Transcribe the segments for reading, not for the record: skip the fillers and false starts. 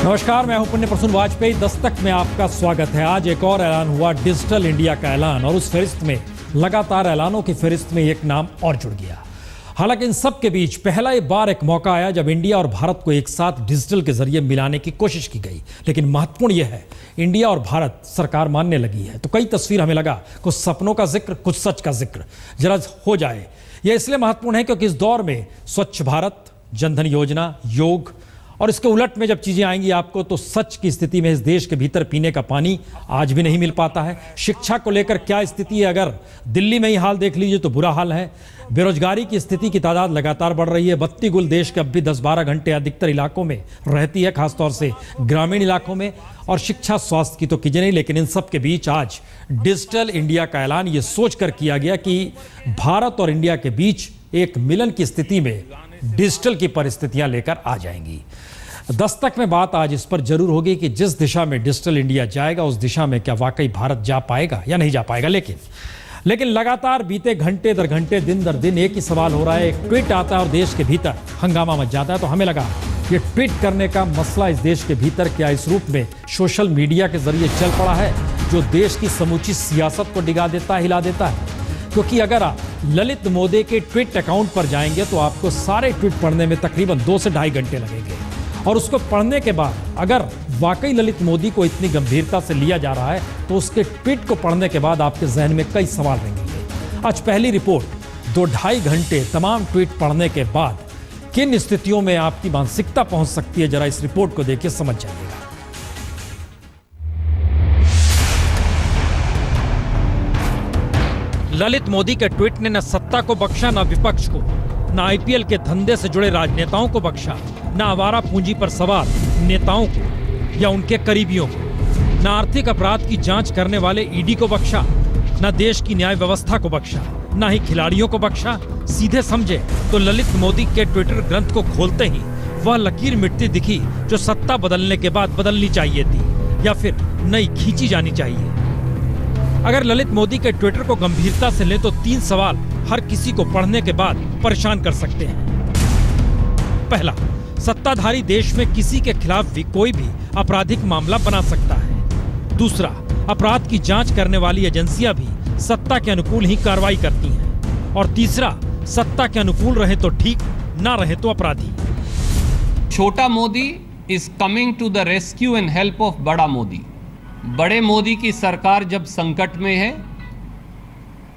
नमस्कार, मैं हूं पुण्य प्रसून वाजपेयी। दस्तक में आपका स्वागत है। आज एक और ऐलान हुआ, डिजिटल इंडिया का ऐलान, और उस फहरिस्त में लगातार ऐलानों की फहरिस्त में एक नाम और जुड़ गया। हालांकि इन सब के बीच पहला बार एक मौका आया जब इंडिया और भारत को एक साथ डिजिटल के जरिए मिलाने की कोशिश की गई। लेकिन महत्वपूर्ण यह है, इंडिया और भारत सरकार मानने लगी है। तो कई तस्वीर हमें लगा कुछ सपनों का जिक्र, कुछ सच का जिक्र जरा हो जाए। यह इसलिए महत्वपूर्ण है क्योंकि इस दौर में स्वच्छ भारत, जनधन योजना, योग और इसके उलट में जब चीजें आएंगी आपको, तो सच की स्थिति में इस देश के भीतर पीने का पानी आज भी नहीं मिल पाता है। शिक्षा को लेकर क्या स्थिति है, अगर दिल्ली में ही हाल देख लीजिए तो बुरा हाल है। बेरोजगारी की स्थिति की तादाद लगातार बढ़ रही है। बत्ती गुल देश के अब भी 10-12 घंटे अधिकतर इलाकों में रहती है, खासतौर से ग्रामीण इलाकों में। और शिक्षा स्वास्थ्य की तो कीजिए नहीं। लेकिन इन सब के बीच आज डिजिटल इंडिया का ऐलान ये सोच कर किया गया कि भारत और इंडिया के बीच एक मिलन की स्थिति में डिजिटल की परिस्थितियां लेकर आ जाएंगी। दस्तक में बात आज इस पर जरूर होगी कि जिस दिशा में डिजिटल इंडिया जाएगा, उस दिशा में क्या वाकई भारत जा पाएगा या नहीं जा पाएगा। लेकिन लगातार बीते घंटे दर घंटे, दिन दर दिन एक ही सवाल हो रहा है। एक ट्वीट आता है और देश के भीतर हंगामा मच जाता है। तो हमें लगा ये ट्वीट करने का मसला इस देश के भीतर क्या इस रूप में सोशल मीडिया के जरिए चल पड़ा है, जो देश की समूची सियासत को डिगा देता है, हिला देता है। क्योंकि अगर आप ललित मोदी के ट्वीट अकाउंट पर जाएंगे तो आपको सारे ट्वीट पढ़ने में तकरीबन 2 से ढाई घंटे लगेंगे। और उसको पढ़ने के बाद अगर वाकई ललित मोदी को इतनी गंभीरता से लिया जा रहा है, तो उसके ट्वीट को पढ़ने के बाद आपके जहन में कई सवाल रहेंगे। आज पहली रिपोर्ट, 2-2.5 घंटे तमाम ट्वीट पढ़ने के बाद किन स्थितियों में आपकी मानसिकता पहुंच सकती है, जरा इस रिपोर्ट को देखिए, समझ जाइएगा। ललित मोदी के ट्वीट ने न सत्ता को बख्शा, न विपक्ष को, न आईपीएल के धंधे से जुड़े राजनेताओं को बख्शा, न आवारा पूंजी पर सवार नेताओं को या उनके करीबियों को, न आर्थिक अपराध की जांच करने वाले ईडी को बख्शा, न देश की न्याय व्यवस्था को बख्शा, न ही खिलाड़ियों को बख्शा। सीधे समझे तो ललित मोदी के ट्विटर ग्रंथ को खोलते ही वह लकीर मिटती दिखी जो सत्ता बदलने के बाद बदलनी चाहिए थी या फिर नई खींची जानी चाहिए। अगर ललित मोदी के ट्विटर को गंभीरता से लें तो 3 सवाल हर किसी को पढ़ने के बाद परेशान कर सकते हैं। पहला, सत्ताधारी देश में किसी के खिलाफ भी कोई भी आपराधिक मामला बना सकता है। दूसरा, अपराध की जांच करने वाली एजेंसियां भी सत्ता के अनुकूल ही कार्रवाई करती हैं। और तीसरा, सत्ता के अनुकूल रहे तो ठीक, ना रहे तो अपराधी। छोटा Modi is coming to the rescue and help of बड़ा मोदी। बड़े मोदी की सरकार जब संकट में है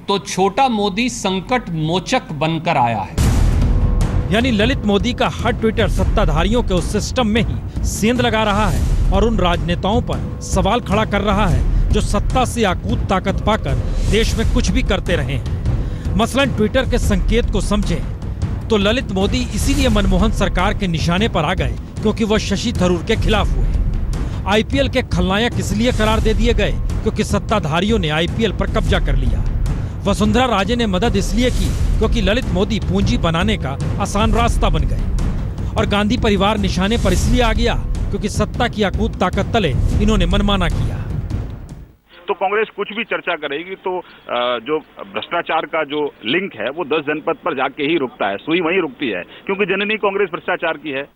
तो छोटा मोदी संकट मोचक बनकर आया है। यानी ललित मोदी का हर ट्विटर सत्ताधारियों के उस सिस्टम में ही सेंध लगा रहा है और उन राजनेताओं पर सवाल खड़ा कर रहा है जो सत्ता से आकूत ताकत पाकर देश में कुछ भी करते रहे हैं। मसलन ट्विटर के संकेत को समझें तो ललित मोदी इसीलिए मनमोहन सरकार के निशाने पर आ गए क्योंकि वह शशि थरूर के खिलाफ हुए। आईपीएल के खलनायक इसलिए करार दे दिए गए क्योंकि सत्ताधारियों ने आईपीएल पर कब्जा कर लिया। वसुंधरा राजे ने मदद इसलिए की क्योंकि ललित मोदी पूंजी बनाने का आसान रास्ता बन गए। और गांधी परिवार निशाने पर इसलिए आ गया क्योंकि सत्ता की अकूत ताकत तले इन्होंने मनमाना किया। तो कांग्रेस कुछ भी चर्चा करेगी तो जो भ्रष्टाचार का जो लिंक है वो 10 जनपद पर जाके ही रुकता है, सुई वहीं रुकती है, क्योंकि जननी कांग्रेस भ्रष्टाचार की है।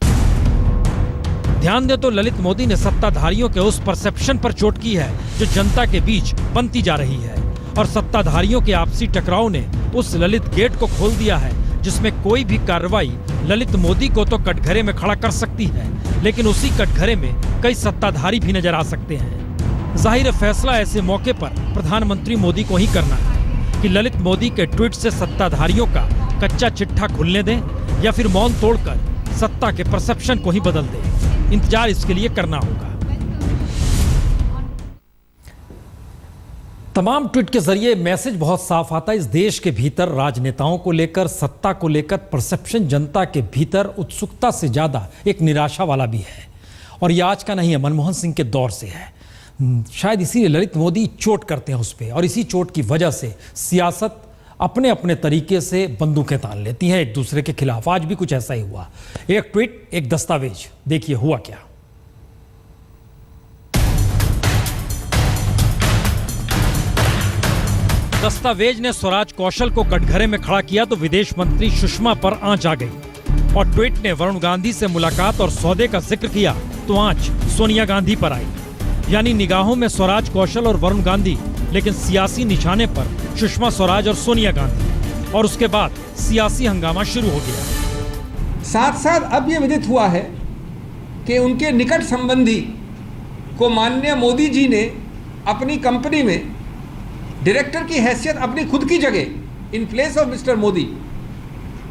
ध्यान दे तो ललित मोदी ने सत्ताधारियों के उस परसेप्शन पर चोट की है जो जनता के बीच बनती जा रही है। और सत्ताधारियों के आपसी टकराव ने उस ललित गेट को खोल दिया है जिसमें कोई भी कार्रवाई ललित मोदी को तो कटघरे में खड़ा कर सकती है, लेकिन उसी कटघरे में कई सत्ताधारी भी नजर आ सकते हैं। जाहिर फैसला ऐसे मौके पर प्रधानमंत्री मोदी को ही करना है कि ललित मोदी के ट्वीट से सत्ताधारियों का कच्चा चिट्ठा खुलने दें या फिर मौन तोड़कर सत्ता के परसेप्शन को ही बदल दें। इंतजार इसके लिए करना होगा। तमाम ट्वीट के जरिए मैसेज बहुत साफ आता है। इस देश के भीतर राजनेताओं को लेकर, सत्ता को लेकर परसेप्शन जनता के भीतर उत्सुकता से ज्यादा एक निराशा वाला भी है। और ये आज का नहीं है, मनमोहन सिंह के दौर से है। शायद इसीलिए ललित मोदी चोट करते हैं उस पर, और इसी चोट की वजह से सियासत अपने अपने तरीके से बंदूकें तान लेती हैं एक दूसरे के खिलाफ। आज भी कुछ ऐसा ही हुआ। एक ट्वीट, एक दस्तावेज, देखिए हुआ क्या। दस्तावेज ने स्वराज कौशल को कटघरे में खड़ा किया तो विदेश मंत्री सुषमा पर आंच आ गई। और ट्वीट ने वरुण गांधी से मुलाकात और सौदे का जिक्र किया तो आंच सोनिया गांधी पर आई। यानी निगाहों में स्वराज कौशल और वरुण गांधी, लेकिन सियासी निशाने पर सुषमा स्वराज और सोनिया गांधी। और उसके बाद सियासी हंगामा शुरू हो गया। साथ साथ अब यह विदित हुआ है कि उनके निकट संबंधी को माननीय मोदी जी ने अपनी कंपनी में डायरेक्टर की हैसियत अपनी खुद की जगह in place of mister Modi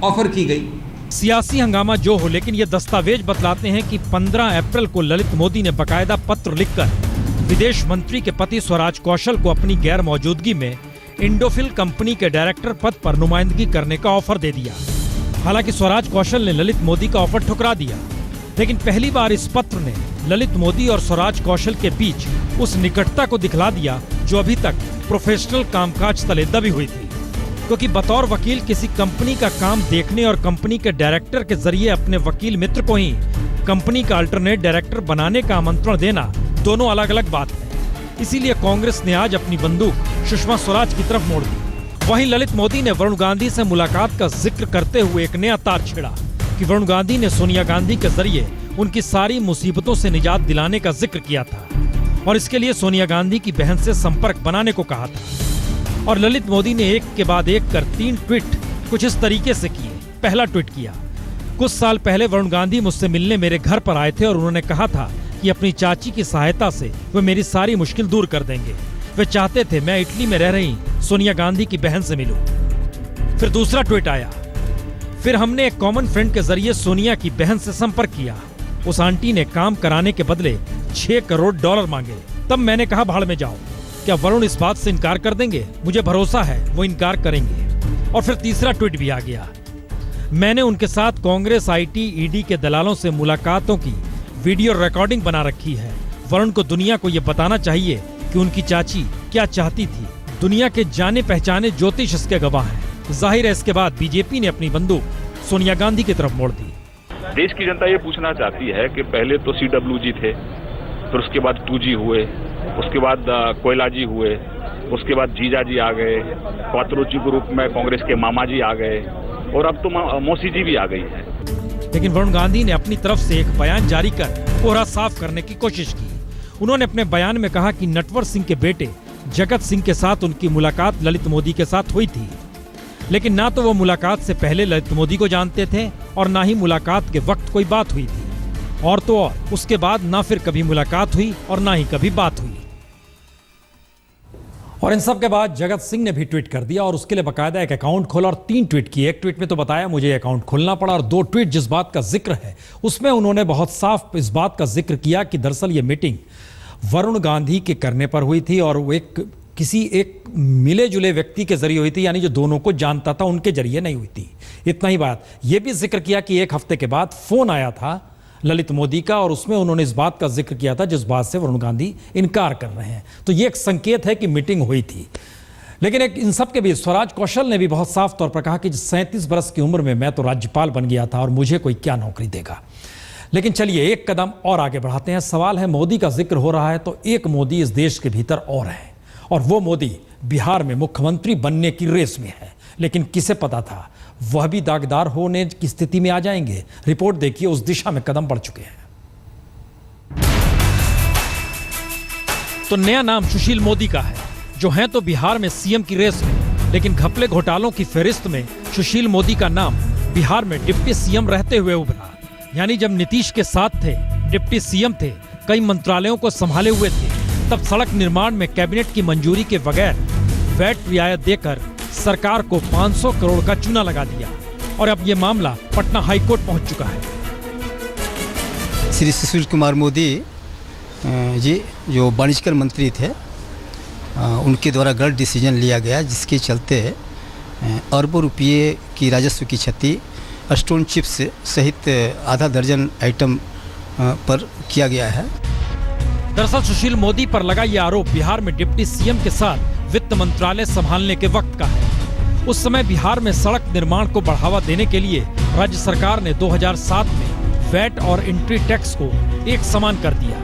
offer की गई। सियासी हंगामा जो हो, लेकिन ये दस्तावेज बतलाते हैं कि 15 अप्रैल को ललित मोदी ने बकायदा पत्र लिखकर विदेश मंत्री के पति स्वराज कौशल को अपनी गैर मौजूदगी में इंडोफिल कंपनी के डायरेक्टर पद पर नुमाइंदगी करने का ऑफर दे दिया। हालांकि स्वराज कौशल ने ललित मोदी का ऑफर ठुकरा दिया, लेकिन पहली बार इस पत्र ने ललित मोदी और स्वराज कौशल के बीच उस निकटता को दिखला दिया जो अभी तक प्रोफेशनल कामकाज तले दबी हुई थी। क्योंकि बतौर वकील किसी कंपनी का काम देखने और कंपनी के डायरेक्टर के जरिए अपने वकील मित्र को ही कंपनी का अल्टरनेट डायरेक्टर बनाने का आमंत्रण देना दोनों अलग अलग बात है। इसीलिए कांग्रेस ने आज अपनी बंदूक सुषमा स्वराज की तरफ मोड़ दी। वहीं ललित मोदी ने वरुण गांधी से मुलाकात का जिक्र करते हुए एक नया तार छेड़ा कि वरुण गांधी ने सोनिया गांधी के जरिए उनकी सारी मुसीबतों से निजात दिलाने का जिक्र किया था और इसके लिए सोनिया गांधी की बहन से संपर्क बनाने को कहा था। और ललित मोदी ने एक के बाद एक कर 3 ट्वीट कुछ इस तरीके से किए। पहला ट्वीट किया, कुछ साल पहले वरुण गांधी मुझसे मिलने मेरे घर पर आए थे और उन्होंने कहा था कि अपनी चाची की सहायता से वे मेरी सारी मुश्किल दूर कर देंगे। वे चाहते थे मैं इटली में रह रही सोनिया गांधी की बहन से मिलूं। फिर दूसरा ट्वीट आया, फिर हमने एक कॉमन फ्रेंड के जरिए सोनिया की बहन से संपर्क किया। उस आंटी ने काम कराने के बदले $6 करोड़ मांगे। तब मैंने कहा भाड़ में जाओ, क्या वरुण इस बात से इनकार कर देंगे? मुझे भरोसा है वो इनकार करेंगे। और फिर तीसरा ट्वीट भी आ गया, मैंने उनके साथ कांग्रेस IT ED के दलालों से मुलाकातों की वीडियो रिकॉर्डिंग बना रखी है। वरुण को दुनिया को ये बताना चाहिए कि उनकी चाची क्या चाहती थी। दुनिया के जाने पहचाने ज्योतिष इसके गवाह हैं। जाहिर है इसके बाद बीजेपी ने अपनी बंदूक सोनिया गांधी की तरफ मोड़ दी। देश की जनता ये पूछना चाहती है कि पहले तो CWG थे, फिर उसके बाद 2G हुए, उसके बाद कोयला जी हुए, उसके बाद जीजा जी आ गए, क्वात्रोची के रूप में कांग्रेस के मामा जी आ गए और अब तो मौसी जी भी आ गई है। लेकिन वरुण गांधी ने अपनी तरफ से एक बयान जारी कर कोहरा साफ करने की कोशिश की। उन्होंने अपने बयान में कहा कि नटवर सिंह के बेटे जगत सिंह के साथ उनकी मुलाकात ललित मोदी के साथ हुई थी, लेकिन ना तो वो मुलाकात से पहले ललित मोदी को जानते थे और ना ही मुलाकात के वक्त कोई बात हुई थी। और तो और उसके बाद ना फिर कभी मुलाकात हुई और ना ही कभी बात हुई। और इन सब के बाद जगत सिंह ने भी ट्वीट कर दिया और उसके लिए बकायदा एक अकाउंट खोला और 3 ट्वीट किए। एक ट्वीट में तो बताया मुझे अकाउंट खोलना पड़ा और 2 ट्वीट जिस बात का जिक्र है उसमें उन्होंने बहुत साफ इस बात का जिक्र किया कि दरअसल ये मीटिंग वरुण गांधी के करने पर हुई थी और वो किसी एक मिले जुले व्यक्ति के जरिए हुई थी, यानी जो दोनों को जानता था उनके जरिए नहीं हुई थी। इतना ही बात। यह भी जिक्र किया कि 1 हफ्ते के बाद फोन आया था ललित मोदी का और उसमें उन्होंने इस बात का जिक्र किया था जिस बात से वरुण गांधी इनकार कर रहे हैं। तो ये एक संकेत है कि मीटिंग हुई थी। लेकिन एक इन सब के बीच स्वराज कौशल ने भी बहुत साफ तौर पर कहा कि 37 बरस की उम्र में मैं तो राज्यपाल बन गया था और मुझे कोई क्या नौकरी देगा। लेकिन चलिए एक कदम और आगे बढ़ाते हैं। सवाल है, मोदी का जिक्र हो रहा है तो एक मोदी इस देश के भीतर और है और वो मोदी बिहार में मुख्यमंत्री बनने की रेस में है। लेकिन किसे पता था वह भी दागदार होने की स्थिति में आ जाएंगे। रिपोर्ट देखिए, उस दिशा में कदम बढ़ चुके हैं। तो नया नाम सुशील मोदी का है, जो हैं तो बिहार में सीएम की रेस में, लेकिन घपले घोटालों की फहरिस्त में सुशील मोदी का नाम बिहार में डिप्टी सीएम रहते हुए उभरा। यानी जब नीतीश के साथ थे, डिप्टी सीएम थे, कई मंत्रालयों को संभाले हुए थे, तब सड़क निर्माण में कैबिनेट की मंजूरी के बगैर वैट रियायत देकर सरकार को 500 करोड़ का चूना लगा दिया और अब ये मामला पटना हाईकोर्ट पहुंच चुका है। श्री सुशील कुमार मोदी जी जो वाणिज्यकर मंत्री थे, उनके द्वारा गलत डिसीजन लिया गया जिसके चलते अरबों रुपये की राजस्व की क्षति स्टोन चिप्स सहित आधा दर्जन आइटम पर किया गया है। दरअसल सुशील मोदी पर लगा ये आरोप बिहार में डिप्टी सीएम के साथ वित्त मंत्रालय संभालने के वक्त का है। उस समय बिहार में सड़क निर्माण को बढ़ावा देने के लिए राज्य सरकार ने 2007 में वैट और एंट्री टैक्स को एक समान कर दिया।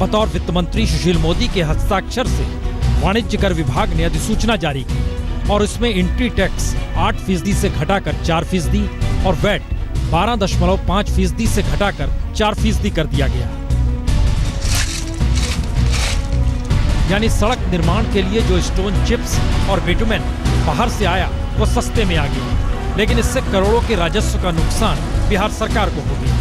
बतौर वित्त मंत्री सुशील मोदी के हस्ताक्षर से वाणिज्य कर विभाग ने अधिसूचना जारी की और इसमें एंट्री टैक्स 8% से घटाकर 4% और वैट 12.5% से घटाकर 4% कर दिया गया। यानी सड़क निर्माण के लिए जो स्टोन चिप्स और बिटुमेन बाहर से आया वो सस्ते में आ गया, लेकिन इससे करोड़ों के राजस्व का नुकसान बिहार सरकार को हो गया।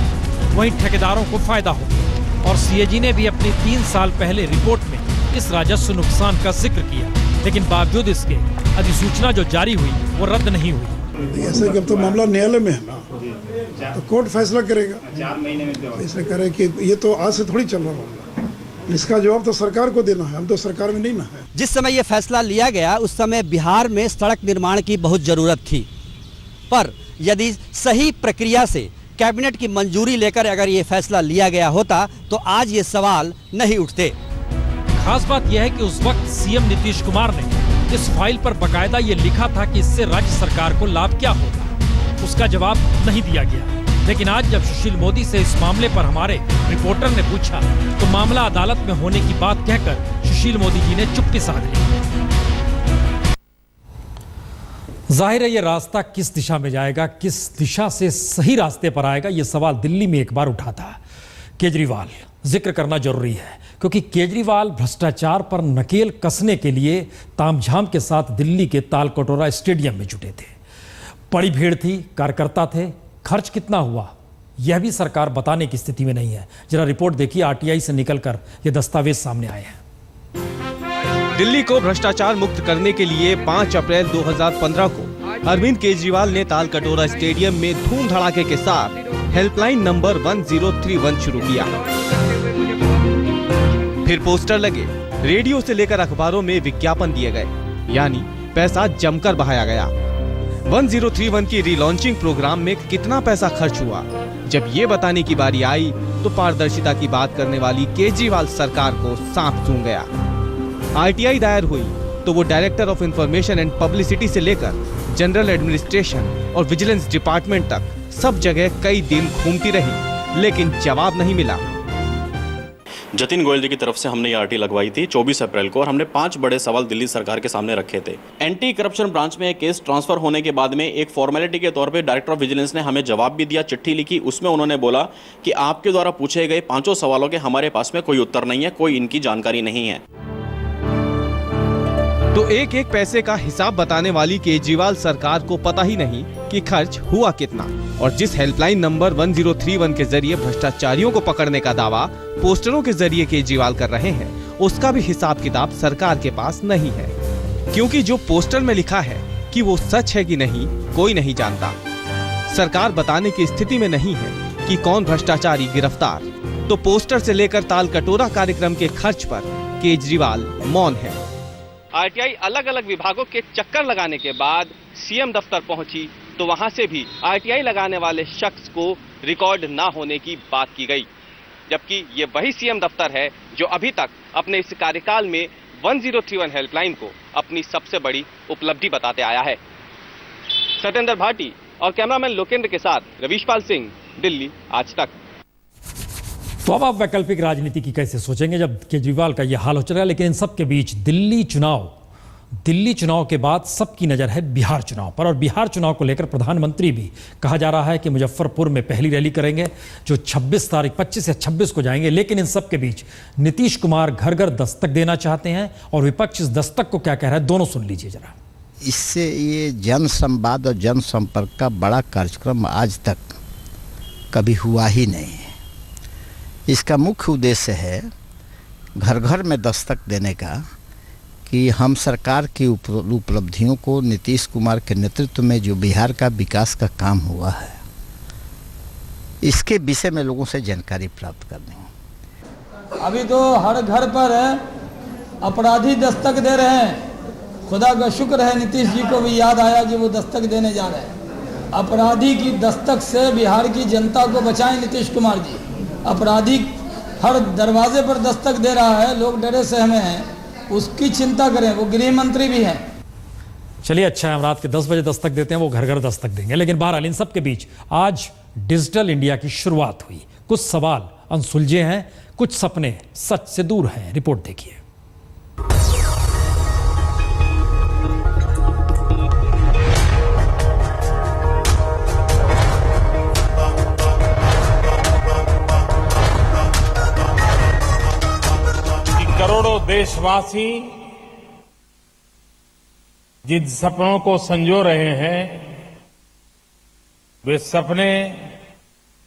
वहीं ठेकेदारों को फायदा हो गया और सीएजी ने भी अपनी 3 साल पहले रिपोर्ट में इस राजस्व नुकसान का जिक्र किया, लेकिन बावजूद इसके अधिसूचना जो जारी हुई वो रद्द नहीं हुई। ऐसे कि अब तो मामला न्यायालय में है ना, तो कोर्ट फैसला करेगा। 4 महीने में इसलिए कह रहे कि ये तो आज से थोड़ी चल रहा मामला, इसका जवाब तो सरकार को देना है, हम तो सरकार में नहीं ना है। जिस समय ये फैसला लिया गया उस समय बिहार में सड़क निर्माण की बहुत ज़रूरत थी, पर यदि सही प्रक्रिया से कैबिनेट की मंजूरी लेकर अगर ये फैसला लिया गया होता तो आज ये सवाल नहीं उठते। खास बात यह है कि उस वक्त सीएम नीतीश कुमार ने इस फाइल पर बकायदा ये लिखा था कि इससे राज्य सरकार को लाभ क्या होगा। उसका जवाब नहीं दिया गया, लेकिन आज जब सुशील मोदी से इस मामले पर हमारे रिपोर्टर ने पूछा तो मामला अदालत में होने की बात कहकर सुशील मोदी जी ने चुप्पी साध ली। जाहिर है ये रास्ता किस दिशा में जाएगा, किस दिशा से सही रास्ते पर आएगा, ये सवाल दिल्ली में एक बार उठा था। केजरीवाल जिक्र करना जरूरी है क्योंकि केजरीवाल भ्रष्टाचार पर नकेल कसने के लिए तामझाम के साथ दिल्ली के तालकटोरा स्टेडियम में जुटे थे। बड़ी भीड़ थी, कार्यकर्ता थे, खर्च कितना हुआ यह भी सरकार बताने की स्थिति में नहीं है। जरा रिपोर्ट देखिए, आरटीआई से निकलकर ये दस्तावेज सामने आए हैं। दिल्ली को भ्रष्टाचार मुक्त करने के लिए 5 अप्रैल 2015 को अरविंद केजरीवाल ने तालकटोरा स्टेडियम में धूम धड़ाके के साथ हेल्पलाइन नंबर 1031 शुरू किया। फिर पोस्टर लगे, रेडियो से लेकर अखबारों में विज्ञापन दिए गए, यानी पैसा जमकर बहाया गया। 1031 की रीलॉन्चिंग प्रोग्राम में कितना पैसा खर्च हुआ, जब ये बताने की बारी आई तो पारदर्शिता की बात करने वाली केजरीवाल सरकार को सांप सूंघ गया। आरटीआई दायर हुई तो वो director of information and publicity से लेकर जनरल एडमिनिस्ट्रेशन और विजिलेंस डिपार्टमेंट तक सब जगह कई दिन घूमती रही, लेकिन जवाब नहीं मिला। जतिन गोयल जी की तरफ से हमने ये आरटी लगवाई थी 24 अप्रैल को और हमने 5 बड़े सवाल दिल्ली सरकार के सामने रखे थे। एंटी करप्शन ब्रांच में एक केस ट्रांसफर होने के बाद में एक फॉर्मेलिटी के तौर पे डायरेक्टर ऑफ विजिलेंस ने हमें जवाब भी दिया, चिट्ठी लिखी। उसमें उन्होंने बोला कि आपके द्वारा पूछे गए 5 सवालों के हमारे पास में कोई उत्तर नहीं है, कोई इनकी जानकारी नहीं है। तो एक एक पैसे का हिसाब बताने वाली केजरीवाल सरकार को पता ही नहीं कि खर्च हुआ कितना, और जिस हेल्पलाइन नंबर 1031 के जरिए भ्रष्टाचारियों को पकड़ने का दावा पोस्टरों के जरिए केजरीवाल कर रहे हैं, उसका भी हिसाब किताब सरकार के पास नहीं है। क्योंकि जो पोस्टर में लिखा है कि वो सच है कि नहीं, कोई नहीं जानता। सरकार बताने की स्थिति में नहीं है कि कौन भ्रष्टाचारी गिरफ्तार, तो पोस्टर से लेकर तालकटोरा कार्यक्रम के खर्च पर केजरीवाल मौन है। आरटीआई अलग अलग विभागों के चक्कर लगाने के बाद सीएम दफ्तर पहुंची तो वहां से भी आरटीआई लगाने वाले शख्स को रिकॉर्ड ना होने की बात की गई, जबकि ये वही सीएम दफ्तर है जो अभी तक अपने इस कार्यकाल में 1031 हेल्पलाइन को अपनी सबसे बड़ी उपलब्धि बताते आया है। सत्येंद्र भाटी और कैमरामैन लोकेंद्र के साथ रवीश पाल सिंह, दिल्ली आज तक। तो अब आप वैकल्पिक राजनीति की कैसे सोचेंगे जब केजरीवाल का यह हाल हो चल रहा है। लेकिन इन सब के बीच दिल्ली चुनाव के बाद सबकी नजर है बिहार चुनाव पर, और बिहार चुनाव को लेकर प्रधानमंत्री भी कहा जा रहा है कि मुजफ्फरपुर में पहली रैली करेंगे जो 25 या 26 को जाएंगे। लेकिन इन सब के बीच नीतीश कुमार घर घर दस्तक देना चाहते हैं, और विपक्ष इस दस्तक को क्या कह रहा है, दोनों सुन लीजिए जरा। इससे ये जन संवाद और जन संपर्क का बड़ा कार्यक्रम आज तक कभी हुआ ही नहीं है। इसका मुख्य उद्देश्य है घर घर में दस्तक देने का, कि हम सरकार की उपलब्धियों को, नीतीश कुमार के नेतृत्व में जो बिहार का विकास का काम हुआ है, इसके विषय में लोगों से जानकारी प्राप्त करनी। अभी तो हर घर पर अपराधी दस्तक दे रहे हैं। खुदा का शुक्र है नीतीश जी को भी याद आया कि वो दस्तक देने जा रहे हैं। अपराधी की दस्तक से बिहार की जनता को बचाएं नीतीश कुमार जी। अपराधी हर दरवाजे पर दस्तक दे रहा है, लोग डरे सहमे हैं, उसकी चिंता करें। वो गृह मंत्री भी हैं। चलिए अच्छा है, हम रात के 10 बजे दस्तक देते हैं, वो घर घर दस्तक देंगे। लेकिन बहरहाल इन सब के बीच आज डिजिटल इंडिया की शुरुआत हुई। कुछ सवाल अनसुलझे हैं, कुछ सपने सच से दूर हैं। रिपोर्ट देखिए। करोड़ों देशवासी जिन सपनों को संजो रहे हैं वे सपने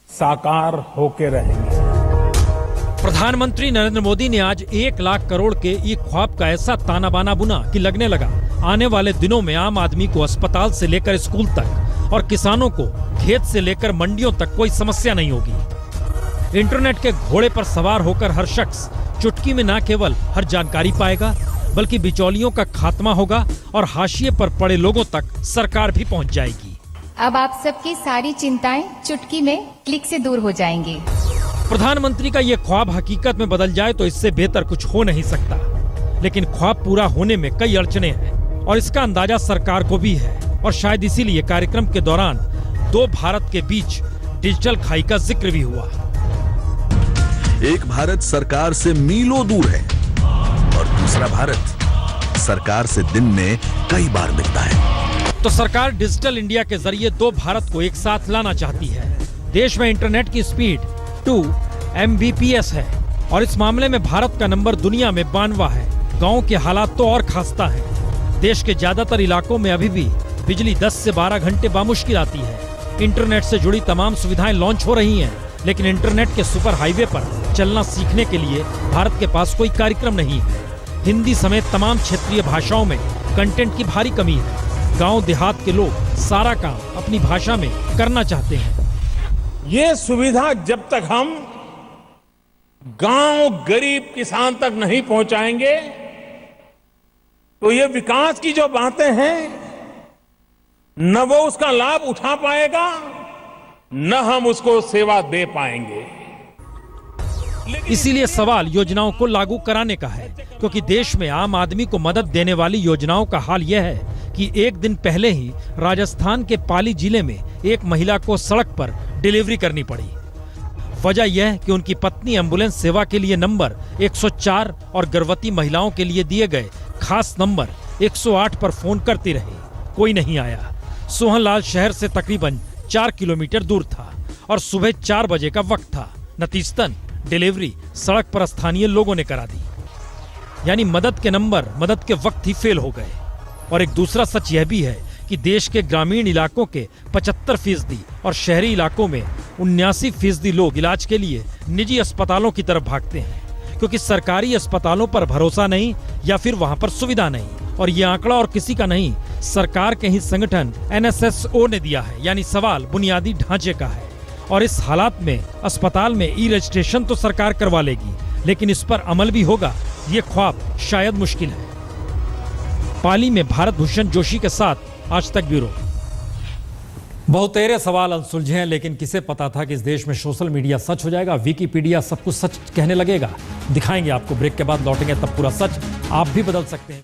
साकार होके रहेंगे। प्रधानमंत्री नरेंद्र मोदी ने आज 1 लाख करोड़ के ई ख्वाब का ऐसा ताना बाना बुना कि लगने लगा आने वाले दिनों में आम आदमी को अस्पताल से लेकर स्कूल तक और किसानों को खेत से लेकर मंडियों तक कोई समस्या नहीं होगी। इंटरनेट के घोड़े पर सवार होकर हर शख्स चुटकी में न केवल हर जानकारी पाएगा बल्कि बिचौलियों का खात्मा होगा और हाशिए पर पड़े लोगों तक सरकार भी पहुंच जाएगी। अब आप सबकी सारी चिंताएं चुटकी में क्लिक से दूर हो जाएंगी। प्रधानमंत्री का ये ख्वाब हकीकत में बदल जाए तो इससे बेहतर कुछ हो नहीं सकता, लेकिन ख्वाब पूरा होने में कई अड़चने हैं और इसका अंदाजा सरकार को भी है और शायद इसीलिए कार्यक्रम के दौरान 2 भारत के बीच डिजिटल खाई का जिक्र भी हुआ। एक भारत सरकार से मीलों दूर है और दूसरा भारत सरकार से दिन में कई बार मिलता है। तो सरकार डिजिटल इंडिया के जरिए 2 भारत को एक साथ लाना चाहती है। देश में इंटरनेट की स्पीड 2 Mbps है और इस मामले में भारत का नंबर दुनिया में 92वां है। गाँव के हालात तो और खास्ता है। देश के ज्यादातर इलाकों में अभी भी बिजली 10 से 12 घंटे बामुश्किल आती है। इंटरनेट से जुड़ी तमाम सुविधाएं लॉन्च हो रही हैं, लेकिन इंटरनेट के सुपर हाईवे पर चलना सीखने के लिए भारत के पास कोई कार्यक्रम नहीं है। हिंदी समेत तमाम क्षेत्रीय भाषाओं में कंटेंट की भारी कमी है। गांव देहात के लोग सारा काम अपनी भाषा में करना चाहते हैं। ये सुविधा जब तक हम गांव गरीब किसान तक नहीं पहुंचाएंगे तो ये विकास की जो बातें हैं न वो उसका लाभ उठा पाएगा न हम उसको सेवा दे पाएंगे। इसीलिए सवाल योजनाओं को लागू कराने का है, क्योंकि देश में आम आदमी को मदद देने वाली योजनाओं का हाल यह है कि एक दिन पहले ही राजस्थान के पाली जिले में एक महिला को सड़क पर डिलीवरी करनी पड़ी। वजह यह कि उनकी पत्नी एम्बुलेंस सेवा के लिए नंबर 104 और गर्भवती महिलाओं के लिए दिए गए खास नंबर 108 पर फोन करती रही, कोई नहीं आया। सोहनलाल शहर से तकरीबन 4 किलोमीटर दूर था और सुबह 4 बजे का वक्त था। नतीजतन डिलीवरी सड़क पर स्थानीय लोगों ने करा दी, यानी मदद के नंबर मदद के वक्त ही फेल हो गए। और एक दूसरा सच यह भी है कि देश के ग्रामीण इलाकों के 75% और शहरी इलाकों में 79% लोग इलाज के लिए निजी अस्पतालों की तरफ भागते हैं, क्योंकि सरकारी अस्पतालों पर भरोसा नहीं या फिर वहां पर सुविधा नहीं। और ये आंकड़ा और किसी का नहीं, सरकार के ही संगठन NSSO ने दिया है, यानी सवाल बुनियादी ढांचे का है। और इस हालात में अस्पताल में ई रजिस्ट्रेशन तो सरकार करवा लेगी, लेकिन इस पर अमल भी होगा ये ख्वाब शायद मुश्किल है। पाली में भारत भूषण जोशी के साथ आज तक ब्यूरो। बहुतेरे सवाल अनसुलझे हैं, लेकिन किसे पता था कि इस देश में सोशल मीडिया सच हो जाएगा, विकिपीडिया सब कुछ सच कहने लगेगा। दिखाएंगे आपको, ब्रेक के बाद लौटेंगे तब पूरा सच आप भी बदल सकते हैं।